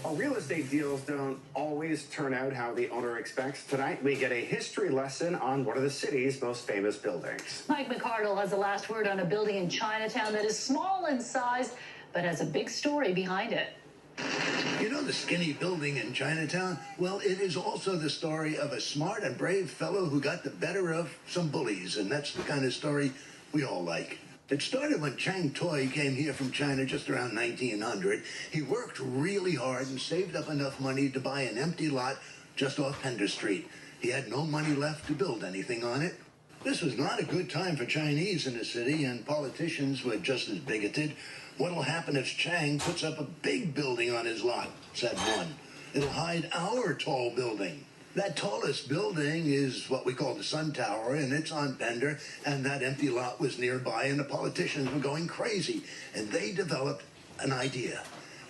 Well, real estate deals don't always turn out how the owner expects. Tonight, we get a history lesson on one of the city's most famous buildings. Mike McCardell has the last word on a building in Chinatown that is small in size, but has a big story behind it. You know the skinny building in Chinatown? Well, it is also the story of a smart and brave fellow who got the better of some bullies, and that's the kind of story we all like. It started when Chang Toi came here from China just around 1900. He worked really hard and saved up enough money to buy an empty lot just off Pender Street. He had no money left to build anything on it. This was not a good time for Chinese in the city, and politicians were just as bigoted. What'll happen if Chang puts up a big building on his lot, said one. It'll hide our tall building. That tallest building is what we call the Sun Tower, and it's on Pender, and that empty lot was nearby, and the politicians were going crazy, and they developed an idea.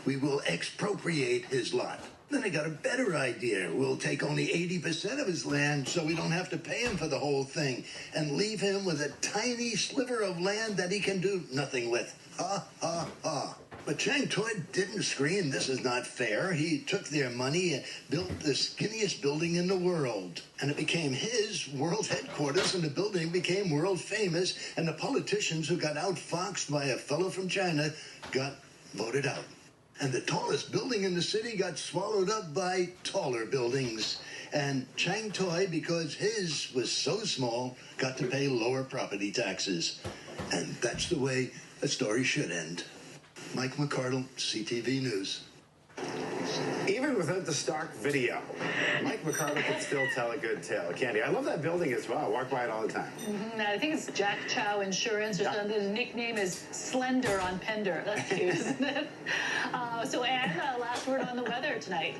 We will expropriate his lot. Then they got a better idea. We'll take only 80% of his land so we don't have to pay him for the whole thing, and leave him with a tiny sliver of land that he can do nothing with. Ha, ha, ha. But Chang Toi didn't scream, "This is not fair." He took their money and built the skinniest building in the world. And it became his world headquarters, and the building became world famous, and the politicians who got outfoxed by a fellow from China got voted out. And the tallest building in the city got swallowed up by taller buildings. And Chang Toi, because his was so small, got to pay lower property taxes. And that's the way a story should end. Mike McCardell, CTV News. Even without the stock video, Mike McCardell can still tell a good tale. Candy, I love that building as well. I walk by it all the time. I think it's Jack Chow Insurance, or something. The nickname is Slender on Pender. That's cute, isn't it? So, Anne, last word on the weather tonight.